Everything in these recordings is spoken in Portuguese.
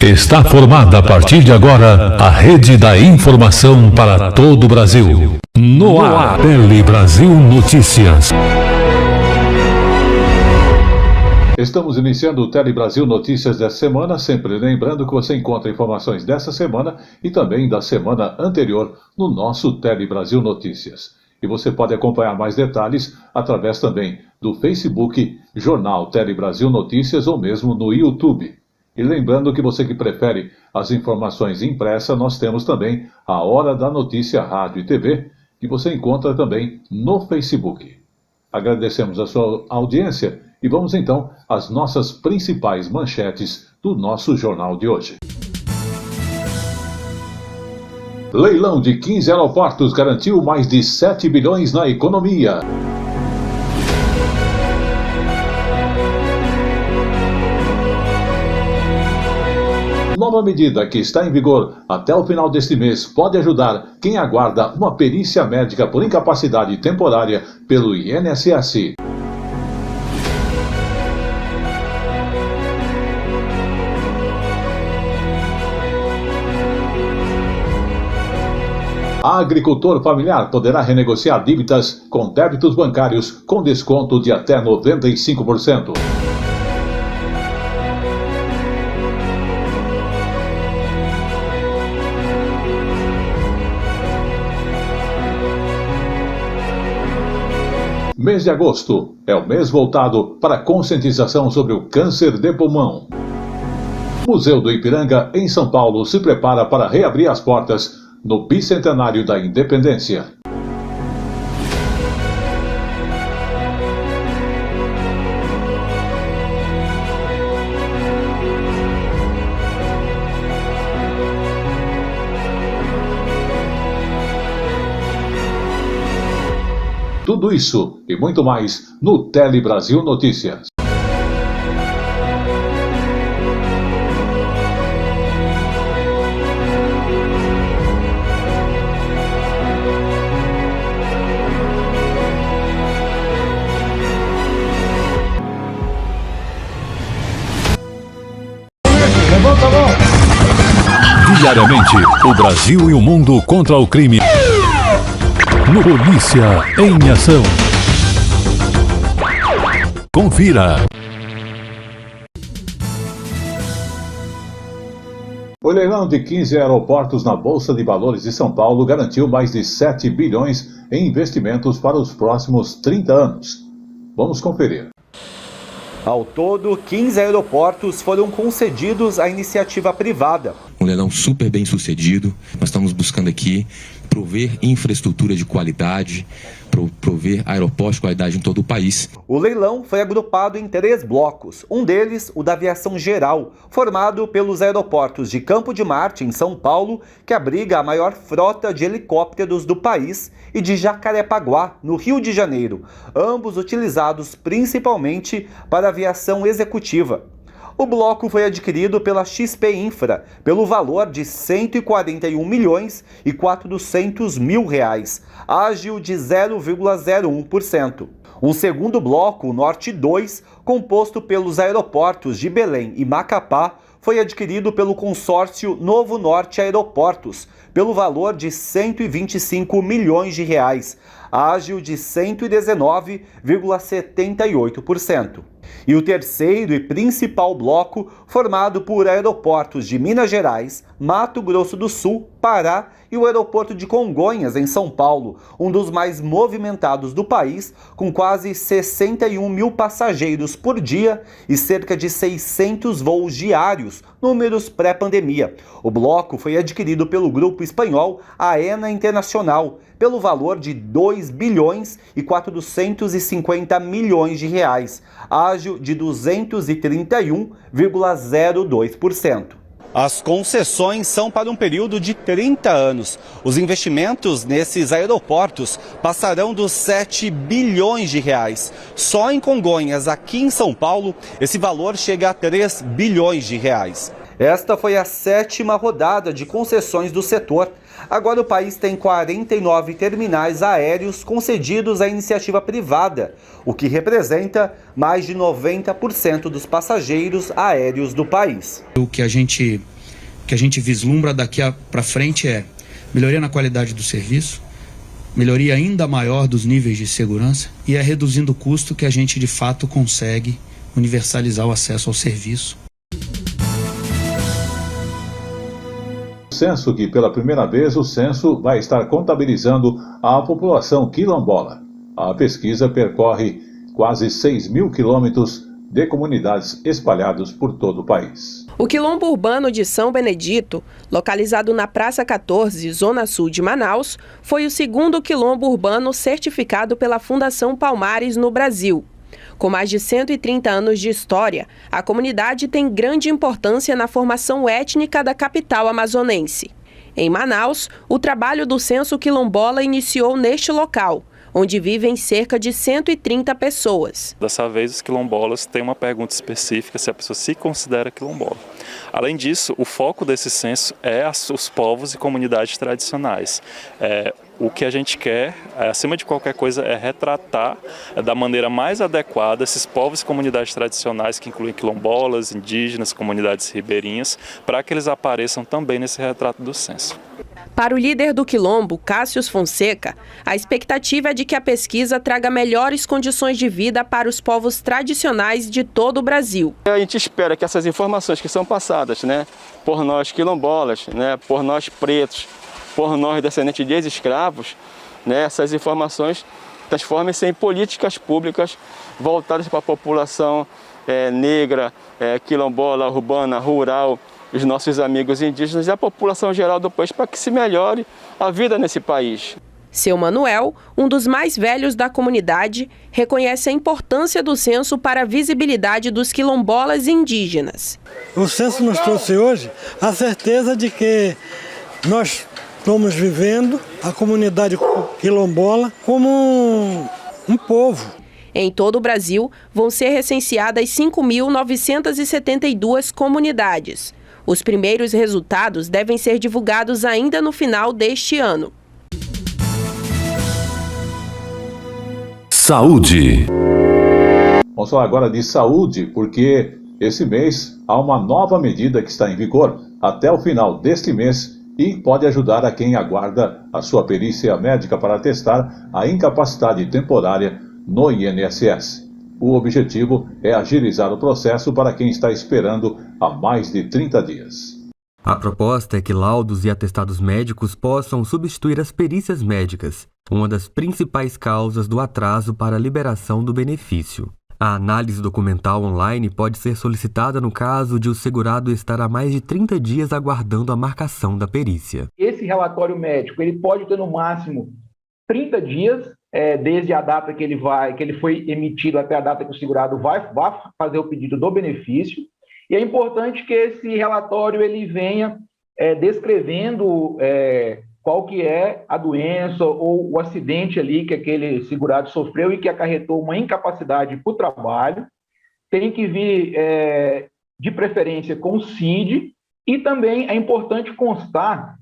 Está formada a partir de agora a rede da informação para todo o Brasil. No ar, Tele Brasil Notícias. Estamos iniciando o Tele Brasil Notícias dessa semana, sempre lembrando que você encontra informações dessa semana e também da semana anterior no nosso Tele Brasil Notícias. E você pode acompanhar mais detalhes através também do Facebook, Jornal Tele Brasil Notícias ou mesmo no YouTube. E lembrando que você que prefere as informações impressas, nós temos também a Hora da Notícia Rádio e TV, que você encontra também no Facebook. Agradecemos a sua audiência e vamos então às nossas principais manchetes do nosso jornal de hoje. Leilão de 15 aeroportos garantiu mais de 7 bilhões na economia. Nova medida que está em vigor até o final deste mês pode ajudar quem aguarda uma perícia médica por incapacidade temporária pelo INSS. Agricultor familiar poderá renegociar dívidas com débitos bancários com desconto de até 95%. Mês de agosto é o mês voltado para a conscientização sobre o câncer de pulmão. Museu do Ipiranga, em São Paulo, se prepara para reabrir as portas no bicentenário da Independência. Tudo isso e muito mais no Tele Brasil Notícias. Levanta a mão! Diariamente, o Brasil e o mundo contra o crime. No Polícia em Ação. Confira. O leilão de 15 aeroportos na Bolsa de Valores de São Paulo garantiu mais de 7 bilhões em investimentos para os próximos 30 anos. Vamos conferir. Ao todo, 15 aeroportos foram concedidos à iniciativa privada. Um leilão super bem sucedido. Nós estamos buscando aqui prover infraestrutura de qualidade, prover aeroportos de qualidade em todo o país. O leilão foi agrupado em 3 blocos, um deles o da aviação geral, formado pelos aeroportos de Campo de Marte, em São Paulo, que abriga a maior frota de helicópteros do país, e de Jacarepaguá, no Rio de Janeiro, ambos utilizados principalmente para aviação executiva. O bloco foi adquirido pela XP Infra pelo valor de R$ 141.400.000, ágil de 0,01%. Um segundo bloco, o Norte 2, composto pelos aeroportos de Belém e Macapá, foi adquirido pelo consórcio Novo Norte Aeroportos pelo valor de R$ 125 milhões, ágil de 119,78%. E o terceiro e principal bloco, formado por aeroportos de Minas Gerais, Mato Grosso do Sul, Pará e o aeroporto de Congonhas, em São Paulo, um dos mais movimentados do país, com quase 61 mil passageiros por dia e cerca de 600 voos diários, números pré-pandemia. O bloco foi adquirido pelo grupo espanhol AENA Internacional, pelo valor de R$ 2.450.000.000, ágil de 231,02%. As concessões são para um período de 30 anos. Os investimentos nesses aeroportos passarão dos 7 bilhões de reais. Só em Congonhas, aqui em São Paulo, esse valor chega a 3 bilhões de reais. Esta foi a 7ª rodada de concessões do setor. Agora o país tem 49 terminais aéreos concedidos à iniciativa privada, o que representa mais de 90% dos passageiros aéreos do país. O que a gente vislumbra daqui para frente é melhoria na qualidade do serviço, melhoria ainda maior dos níveis de segurança e é reduzindo o custo que a gente de fato consegue universalizar o acesso ao serviço. Censo que, pela primeira vez, o censo vai estar contabilizando a população quilombola. A pesquisa percorre quase 6.000 quilômetros de comunidades espalhados por todo o país. O Quilombo Urbano de São Benedito, localizado na Praça 14, Zona Sul de Manaus, foi o segundo quilombo urbano certificado pela Fundação Palmares no Brasil. Com mais de 130 anos de história, a comunidade tem grande importância na formação étnica da capital amazonense. Em Manaus, o trabalho do censo quilombola iniciou neste local, onde vivem cerca de 130 pessoas. Dessa vez, os quilombolas têm uma pergunta específica se a pessoa se considera quilombola. Além disso, o foco desse censo é os povos e comunidades tradicionais. O que a gente quer, acima de qualquer coisa, é retratar da maneira mais adequada esses povos e comunidades tradicionais, que incluem quilombolas, indígenas, comunidades ribeirinhas, para que eles apareçam também nesse retrato do censo. Para o líder do Quilombo, Cássius Fonseca, a expectativa é de que a pesquisa traga melhores condições de vida para os povos tradicionais de todo o Brasil. A gente espera que essas informações que são passadas, por nós quilombolas, por nós pretos, por nós descendentes de ex-escravos, essas informações transformem-se em políticas públicas voltadas para a população negra, quilombola, urbana, rural, os nossos amigos indígenas e a população geral do país, para que se melhore a vida nesse país. Seu Manuel, um dos mais velhos da comunidade, reconhece a importância do censo para a visibilidade dos quilombolas e indígenas. O censo nos trouxe hoje a certeza de que nós estamos vivendo a comunidade quilombola como um povo. Em todo o Brasil, vão ser recenseadas 5.972 comunidades. Os primeiros resultados devem ser divulgados ainda no final deste ano. Saúde. Vamos falar agora de saúde, porque esse mês há uma nova medida que está em vigor até o final deste mês e pode ajudar a quem aguarda a sua perícia médica para testar a incapacidade temporária no INSS. O objetivo é agilizar o processo para quem está esperando há mais de 30 dias. A proposta é que laudos e atestados médicos possam substituir as perícias médicas, uma das principais causas do atraso para a liberação do benefício. A análise documental online pode ser solicitada no caso de o segurado estar há mais de 30 dias aguardando a marcação da perícia. Esse relatório médico ele pode ter no máximo 30 dias, desde a data que ele foi emitido até a data que o segurado vai fazer o pedido do benefício. E é importante que esse relatório ele venha descrevendo qual que é a doença ou o acidente ali que aquele segurado sofreu e que acarretou uma incapacidade para o trabalho. Tem que vir, de preferência, com o CID, e também é importante constar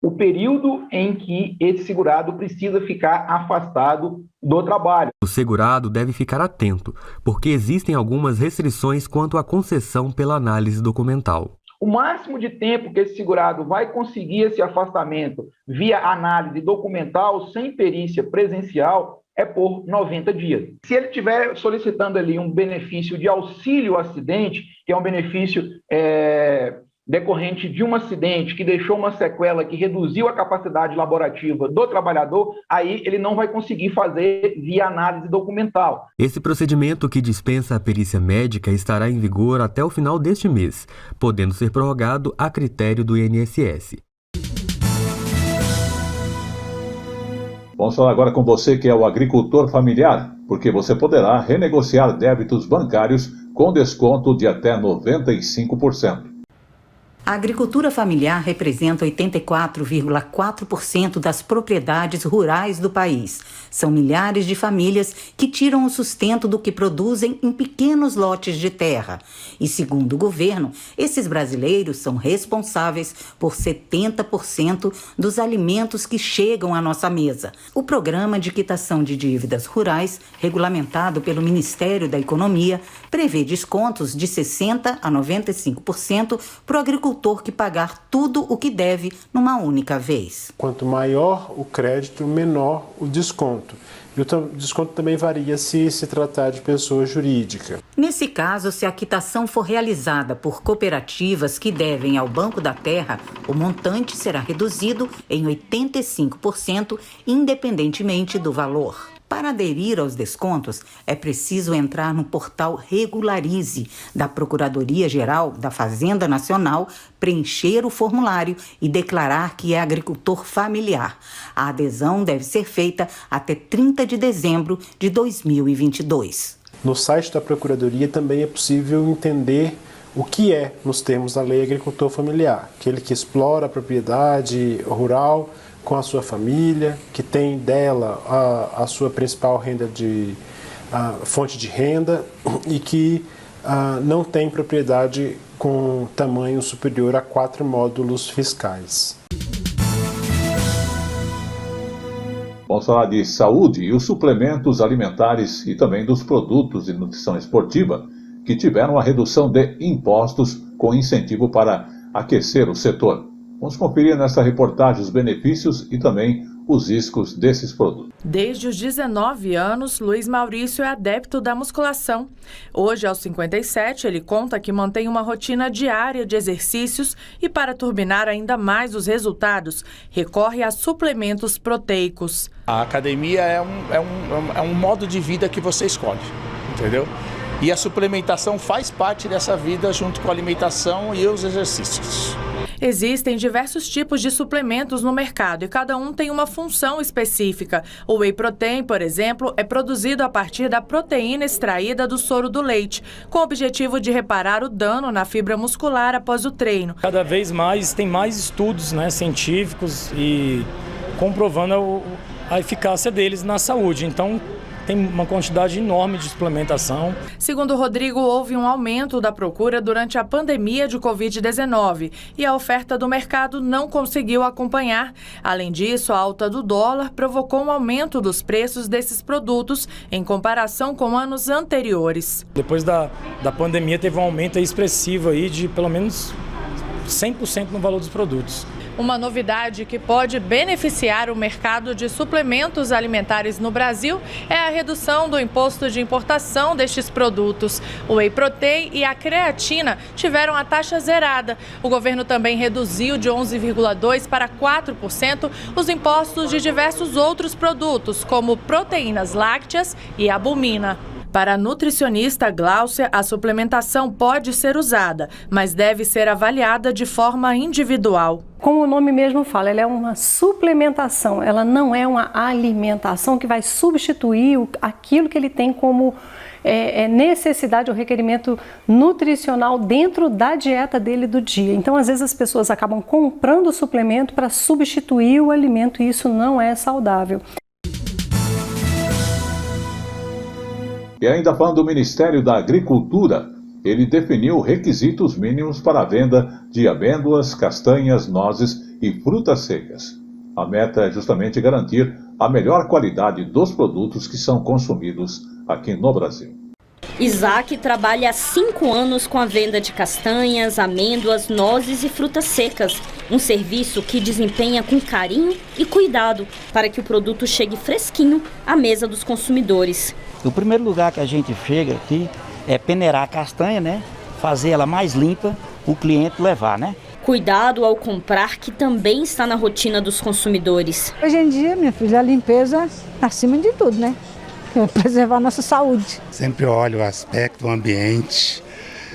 o período em que esse segurado precisa ficar afastado do trabalho. O segurado deve ficar atento, porque existem algumas restrições quanto à concessão pela análise documental. O máximo de tempo que esse segurado vai conseguir esse afastamento via análise documental sem perícia presencial é por 90 dias. Se ele estiver solicitando ali um benefício de auxílio acidente, que é um benefício decorrente de um acidente que deixou uma sequela que reduziu a capacidade laborativa do trabalhador, aí ele não vai conseguir fazer via análise documental. Esse procedimento que dispensa a perícia médica estará em vigor até o final deste mês, podendo ser prorrogado a critério do INSS. Vamos falar agora com você que é o agricultor familiar, porque você poderá renegociar débitos bancários com desconto de até 95%. A agricultura familiar representa 84,4% das propriedades rurais do país. São milhares de famílias que tiram o sustento do que produzem em pequenos lotes de terra. E, segundo o governo, esses brasileiros são responsáveis por 70% dos alimentos que chegam à nossa mesa. O programa de quitação de dívidas rurais, regulamentado pelo Ministério da Economia, prevê descontos de 60% a 95% para o agricultor que pagar tudo o que deve numa única vez. Quanto maior o crédito, menor o desconto. E o desconto também varia se tratar de pessoa jurídica. Nesse caso, se a quitação for realizada por cooperativas que devem ao Banco da Terra, o montante será reduzido em 85%, independentemente do valor. Para aderir aos descontos, é preciso entrar no portal Regularize da Procuradoria-Geral da Fazenda Nacional, preencher o formulário e declarar que é agricultor familiar. A adesão deve ser feita até 30 de dezembro de 2022. No site da Procuradoria também é possível entender o que é, nos termos da Lei Agricultor Familiar, aquele que explora a propriedade rural com a sua família, que tem dela a sua principal fonte de renda e que não tem propriedade com tamanho superior a 4 módulos fiscais. Vamos falar de saúde e os suplementos alimentares e também dos produtos de nutrição esportiva que tiveram a redução de impostos com incentivo para aquecer o setor. Vamos conferir nesta reportagem os benefícios e também os riscos desses produtos. Desde os 19 anos, Luiz Maurício é adepto da musculação. Hoje, aos 57, ele conta que mantém uma rotina diária de exercícios e, para turbinar ainda mais os resultados, recorre a suplementos proteicos. A academia é um modo de vida que você escolhe, entendeu? E a suplementação faz parte dessa vida junto com a alimentação e os exercícios. Existem diversos tipos de suplementos no mercado e cada um tem uma função específica. O Whey Protein, por exemplo, é produzido a partir da proteína extraída do soro do leite, com o objetivo de reparar o dano na fibra muscular após o treino. Cada vez mais tem mais estudos, científicos e comprovando a eficácia deles na saúde. Então, tem uma quantidade enorme de suplementação. Segundo Rodrigo, houve um aumento da procura durante a pandemia de Covid-19 e a oferta do mercado não conseguiu acompanhar. Além disso, a alta do dólar provocou um aumento dos preços desses produtos em comparação com anos anteriores. Depois da pandemia teve um aumento expressivo aí de pelo menos 100% no valor dos produtos. Uma novidade que pode beneficiar o mercado de suplementos alimentares no Brasil é a redução do imposto de importação destes produtos. O Whey Protein e a creatina tiveram a taxa zerada. O governo também reduziu de 11,2% para 4% os impostos de diversos outros produtos, como proteínas lácteas e albumina. Para a nutricionista Gláucia, a suplementação pode ser usada, mas deve ser avaliada de forma individual. Como o nome mesmo fala, ela é uma suplementação, ela não é uma alimentação que vai substituir aquilo que ele tem como necessidade ou requerimento nutricional dentro da dieta dele do dia. Então, às vezes as pessoas acabam comprando o suplemento para substituir o alimento e isso não é saudável. E ainda falando do Ministério da Agricultura, ele definiu requisitos mínimos para a venda de amêndoas, castanhas, nozes e frutas secas. A meta é justamente garantir a melhor qualidade dos produtos que são consumidos aqui no Brasil. Isaac trabalha há 5 anos com a venda de castanhas, amêndoas, nozes e frutas secas. Um serviço que desempenha com carinho e cuidado para que o produto chegue fresquinho à mesa dos consumidores. O primeiro lugar que a gente chega aqui é peneirar a castanha, fazer ela mais limpa, o cliente levar, Cuidado ao comprar, que também está na rotina dos consumidores. Hoje em dia, minha filha, a limpeza acima de tudo, Preservar a nossa saúde. Sempre olho o aspecto, o ambiente,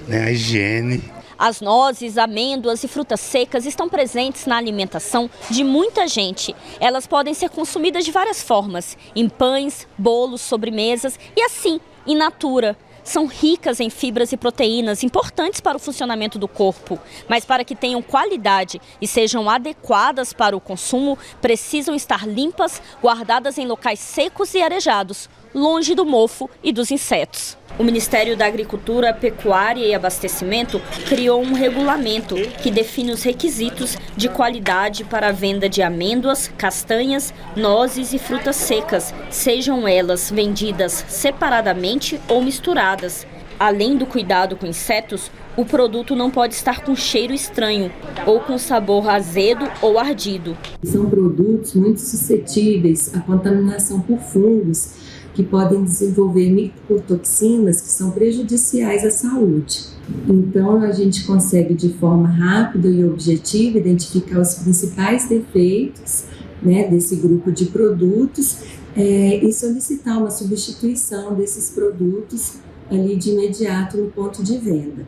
a higiene. As nozes, amêndoas e frutas secas estão presentes na alimentação de muita gente. Elas podem ser consumidas de várias formas, em pães, bolos, sobremesas e assim, in natura. são ricas em fibras e proteínas importantes para o funcionamento do corpo, mas para que tenham qualidade e sejam adequadas para o consumo, precisam estar limpas, guardadas em locais secos e arejados, longe do mofo e dos insetos. O Ministério da Agricultura, Pecuária e Abastecimento criou um regulamento que define os requisitos de qualidade para a venda de amêndoas, castanhas, nozes e frutas secas, sejam elas vendidas separadamente ou misturadas. Além do cuidado com insetos, o produto não pode estar com cheiro estranho ou com sabor azedo ou ardido. São produtos muito suscetíveis à contaminação por fungos, que podem desenvolver micotoxinas que são prejudiciais à saúde. Então, a gente consegue, de forma rápida e objetiva, identificar os principais defeitos, né, desse grupo de produtos e solicitar uma substituição desses produtos ali de imediato no ponto de venda.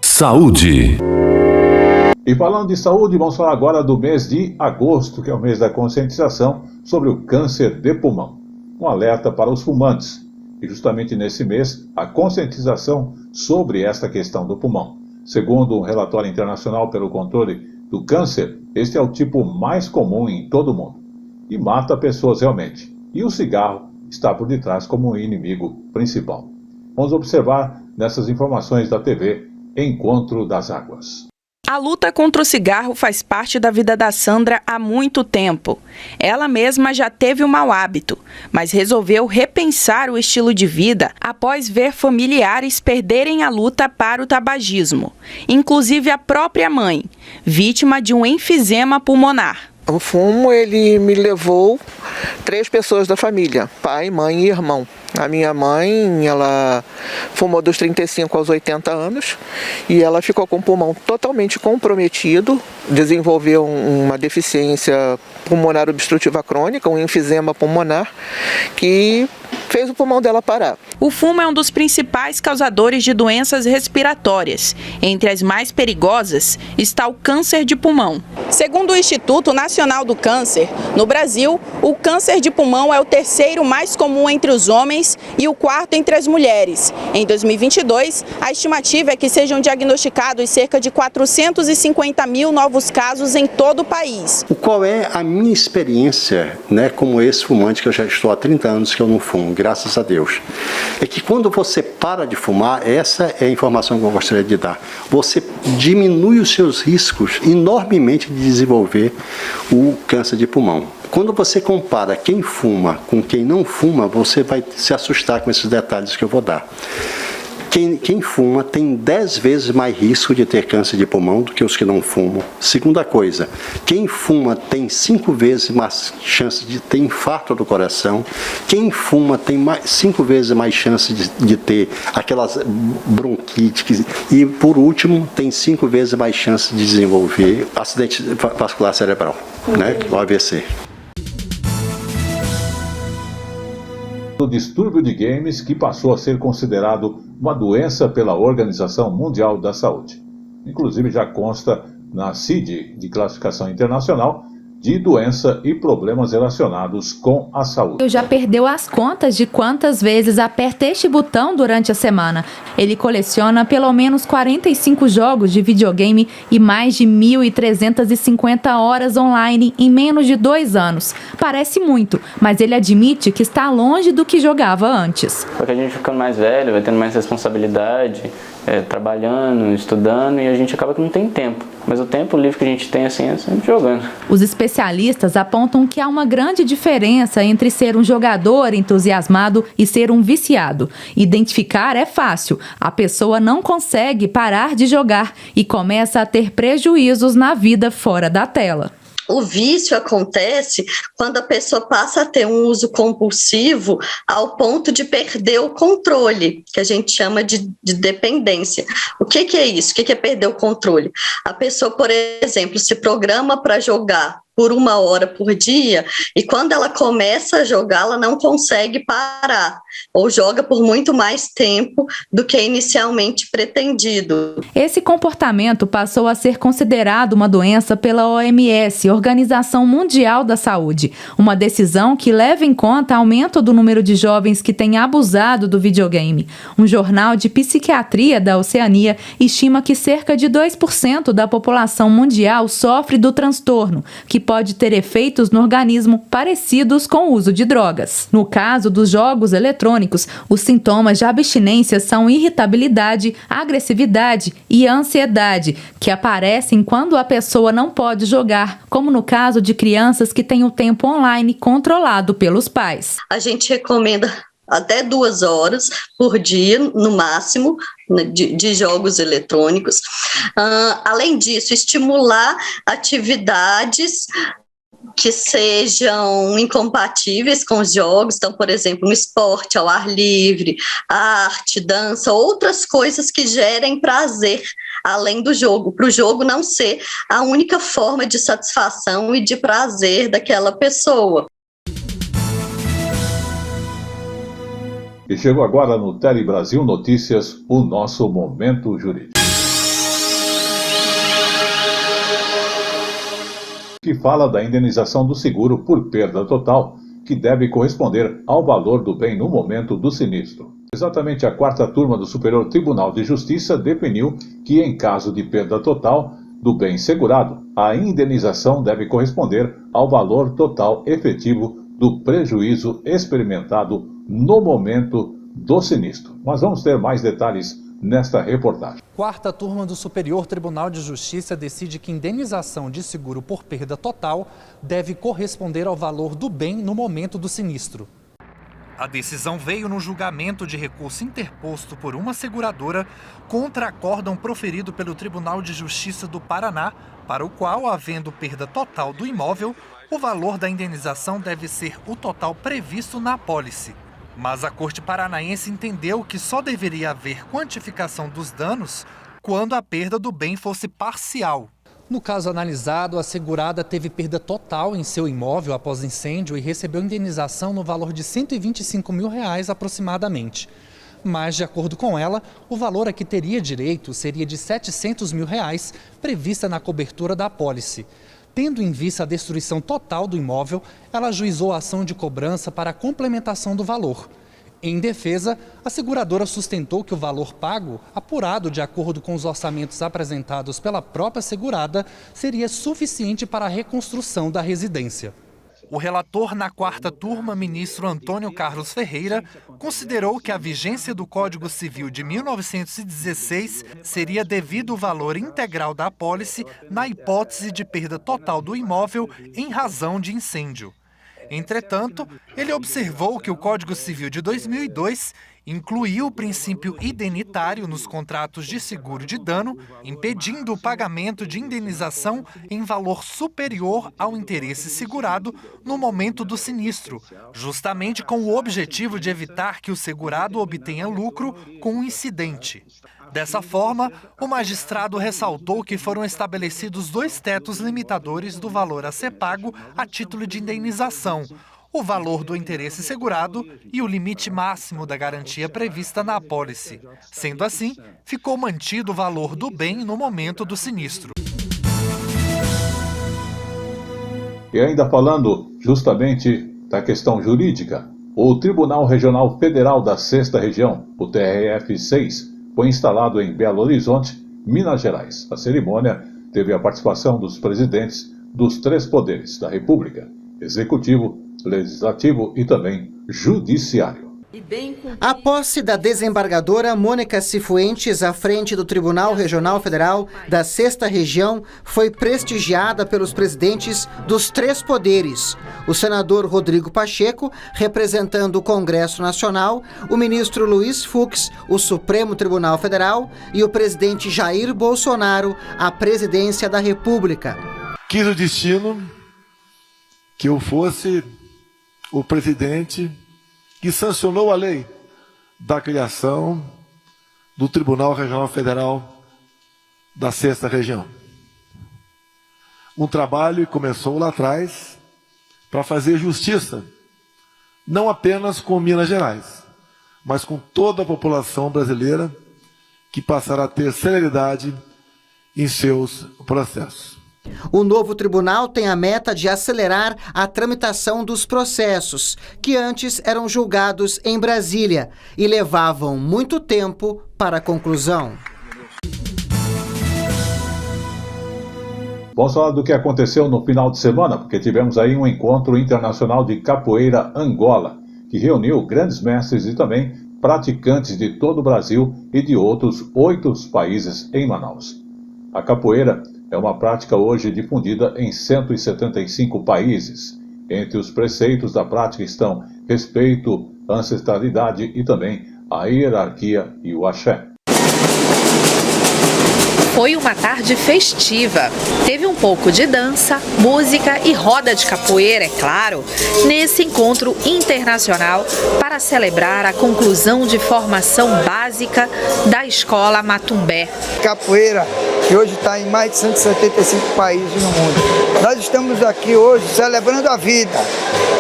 Saúde. E falando de saúde, vamos falar agora do mês de agosto, que é o mês da conscientização sobre o câncer de pulmão. Um alerta para os fumantes. E justamente nesse mês, a conscientização sobre esta questão do pulmão. Segundo um relatório internacional pelo controle do câncer, este é o tipo mais comum em todo o mundo. E mata pessoas realmente. E o cigarro está por detrás como o inimigo principal. Vamos observar nessas informações da TV Encontro das Águas. A luta contra o cigarro faz parte da vida da Sandra há muito tempo. Ela mesma já teve um mau hábito, mas resolveu repensar o estilo de vida após ver familiares perderem a luta para o tabagismo, inclusive a própria mãe, vítima de um enfisema pulmonar. O fumo, ele me levou 3 pessoas da família, pai, mãe e irmão. A minha mãe, ela fumou dos 35 aos 80 anos e ela ficou com o pulmão totalmente comprometido, desenvolveu uma deficiência pulmonar obstrutiva crônica, um enfisema pulmonar, que fez o pulmão dela parar. O fumo é um dos principais causadores de doenças respiratórias. Entre as mais perigosas está o câncer de pulmão. Segundo o Instituto Nacional do Câncer, no Brasil, o câncer de pulmão é o terceiro mais comum entre os homens e o quarto entre as mulheres. Em 2022, a estimativa é que sejam diagnosticados cerca de 450 mil novos casos em todo o país. Qual é a minha experiência, como esse fumante, que eu já estou há 30 anos que eu não fumo, graças a Deus, é que quando você para de fumar, essa é a informação que eu gostaria de dar, você diminui os seus riscos enormemente de desenvolver o câncer de pulmão. Quando você compara quem fuma com quem não fuma, você vai se assustar com esses detalhes que eu vou dar. Quem fuma tem 10 vezes mais risco de ter câncer de pulmão do que os que não fumam. Segunda coisa, quem fuma tem 5 vezes mais chance de ter infarto do coração. Quem fuma tem 5 vezes mais chance de ter aquelas bronquites. E, por último, tem 5 vezes mais chance de desenvolver acidente vascular cerebral, o AVC. O distúrbio de games, que passou a ser considerado uma doença pela Organização Mundial da Saúde. Inclusive já consta na CID, de classificação internacional, de doença e problemas relacionados com a saúde. Eu já perdeu as contas de quantas vezes aperta este botão durante a semana. Ele coleciona pelo menos 45 jogos de videogame e mais de 1.350 horas online em menos de 2 anos. Parece muito, mas ele admite que está longe do que jogava antes. Porque a gente vai ficando mais velho, vai tendo mais responsabilidade, trabalhando, estudando, e a gente acaba que não tem tempo. Mas o tempo livre que a gente tem é sempre jogando. Os especialistas apontam que há uma grande diferença entre ser um jogador entusiasmado e ser um viciado. Identificar é fácil. A pessoa não consegue parar de jogar e começa a ter prejuízos na vida fora da tela. O vício acontece quando a pessoa passa a ter um uso compulsivo ao ponto de perder o controle, que a gente chama de dependência. O que é isso? O que é perder o controle? A pessoa, por exemplo, se programa para jogar por 1 hora por dia, e quando ela começa a jogar, ela não consegue parar, ou joga por muito mais tempo do que inicialmente pretendido. Esse comportamento passou a ser considerado uma doença pela OMS, Organização Mundial da Saúde, uma decisão que leva em conta aumento do número de jovens que têm abusado do videogame. Um jornal de psiquiatria da Oceania estima que cerca de 2% da população mundial sofre do transtorno, que pode ter efeitos no organismo parecidos com o uso de drogas. No caso dos jogos eletrônicos, os sintomas de abstinência são irritabilidade, agressividade e ansiedade, que aparecem quando a pessoa não pode jogar, como no caso de crianças que têm o tempo online controlado pelos pais. A gente recomenda até 2 horas por dia, no máximo, de jogos eletrônicos. Além disso, estimular atividades que sejam incompatíveis com os jogos, então, por exemplo, um esporte ao ar livre, arte, dança, outras coisas que gerem prazer além do jogo, para o jogo não ser a única forma de satisfação e de prazer daquela pessoa. E chegou agora no Tele Brasil Notícias, o nosso Momento Jurídico, que fala da indenização do seguro por perda total, que deve corresponder ao valor do bem no momento do sinistro. Exatamente a 4ª turma do Superior Tribunal de Justiça definiu que, em caso de perda total do bem segurado, a indenização deve corresponder ao valor total efetivo do prejuízo experimentado no momento do sinistro. Mas vamos ter mais detalhes nesta reportagem. 4ª turma do Superior Tribunal de Justiça decide que indenização de seguro por perda total deve corresponder ao valor do bem no momento do sinistro. A decisão veio no julgamento de recurso interposto por uma seguradora contra acórdão proferido pelo Tribunal de Justiça do Paraná, para o qual, havendo perda total do imóvel, o valor da indenização deve ser o total previsto na apólice. Mas a Corte Paranaense entendeu que só deveria haver quantificação dos danos quando a perda do bem fosse parcial. No caso analisado, a segurada teve perda total em seu imóvel após incêndio e recebeu indenização no valor de R$ 125 mil aproximadamente. Mas, de acordo com ela, o valor a que teria direito seria de R$ 700 mil, prevista na cobertura da apólice. Tendo em vista a destruição total do imóvel, ela ajuizou a ação de cobrança para a complementação do valor. Em defesa, a seguradora sustentou que o valor pago, apurado de acordo com os orçamentos apresentados pela própria segurada, seria suficiente para a reconstrução da residência. O relator na 4ª turma, ministro Antônio Carlos Ferreira, considerou que a vigência do Código Civil de 1916 seria devido o valor integral da apólice na hipótese de perda total do imóvel em razão de incêndio. Entretanto, ele observou que o Código Civil de 2002 incluiu o princípio indenitário nos contratos de seguro de dano, impedindo o pagamento de indenização em valor superior ao interesse segurado no momento do sinistro, justamente com o objetivo de evitar que o segurado obtenha lucro com o incidente. Dessa forma, o magistrado ressaltou que foram estabelecidos 2 tetos limitadores do valor a ser pago a título de indenização: o valor do interesse segurado e o limite máximo da garantia prevista na apólice. Sendo assim, ficou mantido o valor do bem no momento do sinistro. E ainda falando justamente da questão jurídica, o Tribunal Regional Federal da 6ª Região, o TRF6, foi instalado em Belo Horizonte, Minas Gerais. A cerimônia teve a participação dos presidentes dos 3 poderes da República: Executivo, Legislativo e também Judiciário. A posse da desembargadora Mônica Cifuentes à frente do Tribunal Regional Federal da 6ª Região foi prestigiada pelos presidentes dos 3 poderes: o senador Rodrigo Pacheco, representando o Congresso Nacional, o ministro Luiz Fux, o Supremo Tribunal Federal, e o presidente Jair Bolsonaro, a presidência da República. Quis o destino que eu fosse o presidente que sancionou a lei da criação do Tribunal Regional Federal da 6ª Região. um trabalho que começou lá atrás para fazer justiça, não apenas com Minas Gerais, mas com toda a população brasileira que passará a ter celeridade em seus processos. O novo tribunal tem a meta de acelerar a tramitação dos processos, que antes eram julgados em Brasília e levavam muito tempo para a conclusão. Vamos falar do que aconteceu no final de semana, porque tivemos aí um encontro internacional de capoeira Angola, que reuniu grandes mestres e também praticantes de todo o Brasil e de outros 8 países em Manaus. A capoeira é uma prática hoje difundida em 175 países. Entre os preceitos da prática estão respeito, ancestralidade e também a hierarquia e o axé. Foi uma tarde festiva. Teve um pouco de dança, música e roda de capoeira, é claro, nesse encontro internacional para celebrar a conclusão de formação básica da Escola Matumbé. Capoeira, que hoje está em mais de 175 países no mundo. Nós estamos aqui hoje celebrando a vida,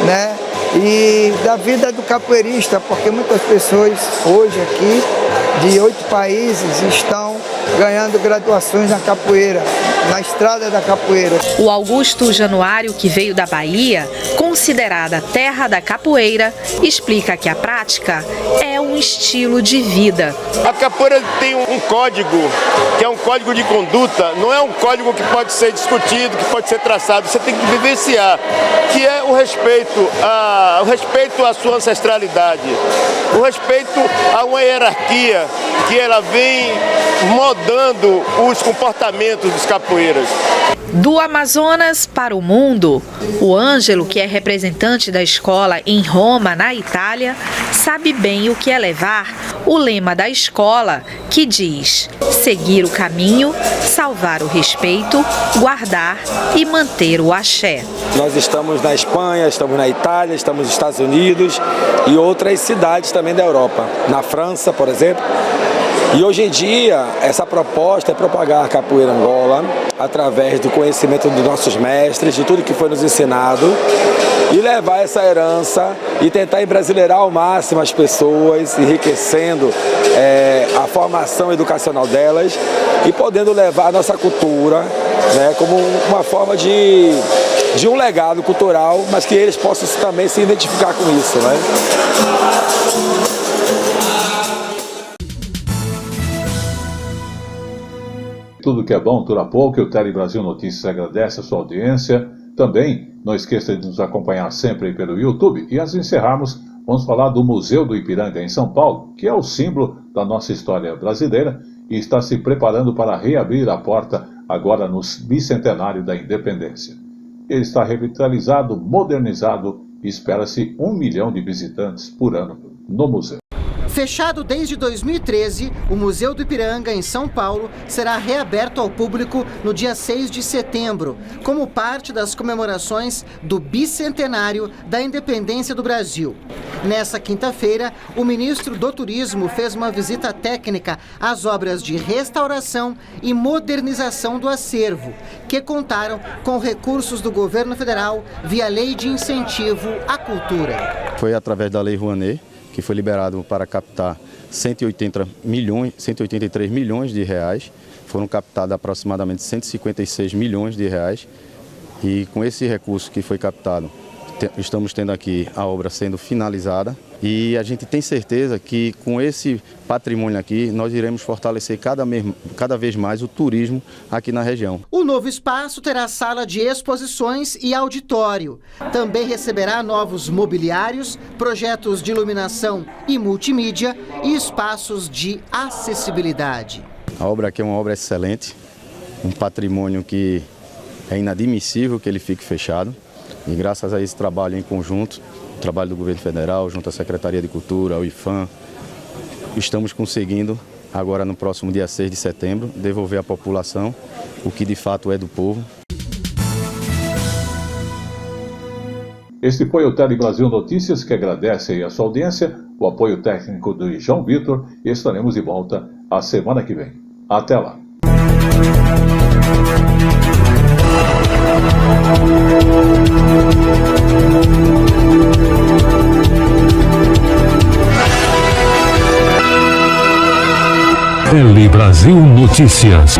né? E da vida do capoeirista, porque muitas pessoas hoje aqui de 8 países estão ganhando graduações na capoeira, na estrada da capoeira. O Augusto Januário, que veio da Bahia, considerada terra da capoeira, explica que a prática é um estilo de vida. A capoeira tem um código, que é um código de conduta, não é um código que pode ser discutido, que pode ser traçado, você tem que vivenciar, que é o respeito à sua ancestralidade, o respeito a uma hierarquia que ela vem modando os comportamentos dos capoeiras. Do Amazonas para o mundo, o Ângelo, que é representante da escola em Roma, na Itália, sabe bem o que é levar o lema da escola, que diz: seguir o caminho, salvar o respeito, guardar e manter o axé. Nós estamos na Espanha, estamos na Itália, estamos nos Estados Unidos e outras cidades também da Europa, na França, por exemplo. E hoje em dia, essa proposta é propagar a capoeira Angola através do conhecimento dos nossos mestres, de tudo que foi nos ensinado, e levar essa herança e tentar embrasileirar ao máximo as pessoas, enriquecendo a formação educacional delas e podendo levar a nossa cultura, né, como uma forma de um legado cultural, mas que eles possam também se identificar com isso, né? Tudo que é bom dura pouco, e o Tele Brasil Notícias agradece a sua audiência. Também não esqueça de nos acompanhar sempre pelo YouTube. E antes de encerrarmos, vamos falar do Museu do Ipiranga em São Paulo, que é o símbolo da nossa história brasileira e está se preparando para reabrir a porta agora no bicentenário da independência. Ele está revitalizado, modernizado e espera-se 1 milhão de visitantes por ano no museu. Fechado desde 2013, o Museu do Ipiranga, em São Paulo, será reaberto ao público no dia 6 de setembro, como parte das comemorações do bicentenário da independência do Brasil. Nessa quinta-feira, o ministro do Turismo fez uma visita técnica às obras de restauração e modernização do acervo, que contaram com recursos do governo federal via Lei de Incentivo à Cultura. Foi através da Lei Rouanet, que foi liberado para captar 183 milhões de reais. Foram captados aproximadamente 156 milhões de reais. E com esse recurso que foi captado, estamos tendo aqui a obra sendo finalizada. E a gente tem certeza que com esse patrimônio aqui, nós iremos fortalecer cada vez mais o turismo aqui na região. O novo espaço terá sala de exposições e auditório. Também receberá novos mobiliários, projetos de iluminação e multimídia e espaços de acessibilidade. A obra aqui é uma obra excelente, um patrimônio que é inadmissível que ele fique fechado. E graças a esse trabalho em conjunto, o trabalho do governo federal, junto à Secretaria de Cultura, ao IFAM, estamos conseguindo, agora no próximo dia 6 de setembro, devolver à população o que de fato é do povo. Este foi o Tele Brasil Notícias, que agradece a sua audiência, o apoio técnico do João Vitor, e estaremos de volta a semana que vem. Até lá! Tele Brasil Notícias.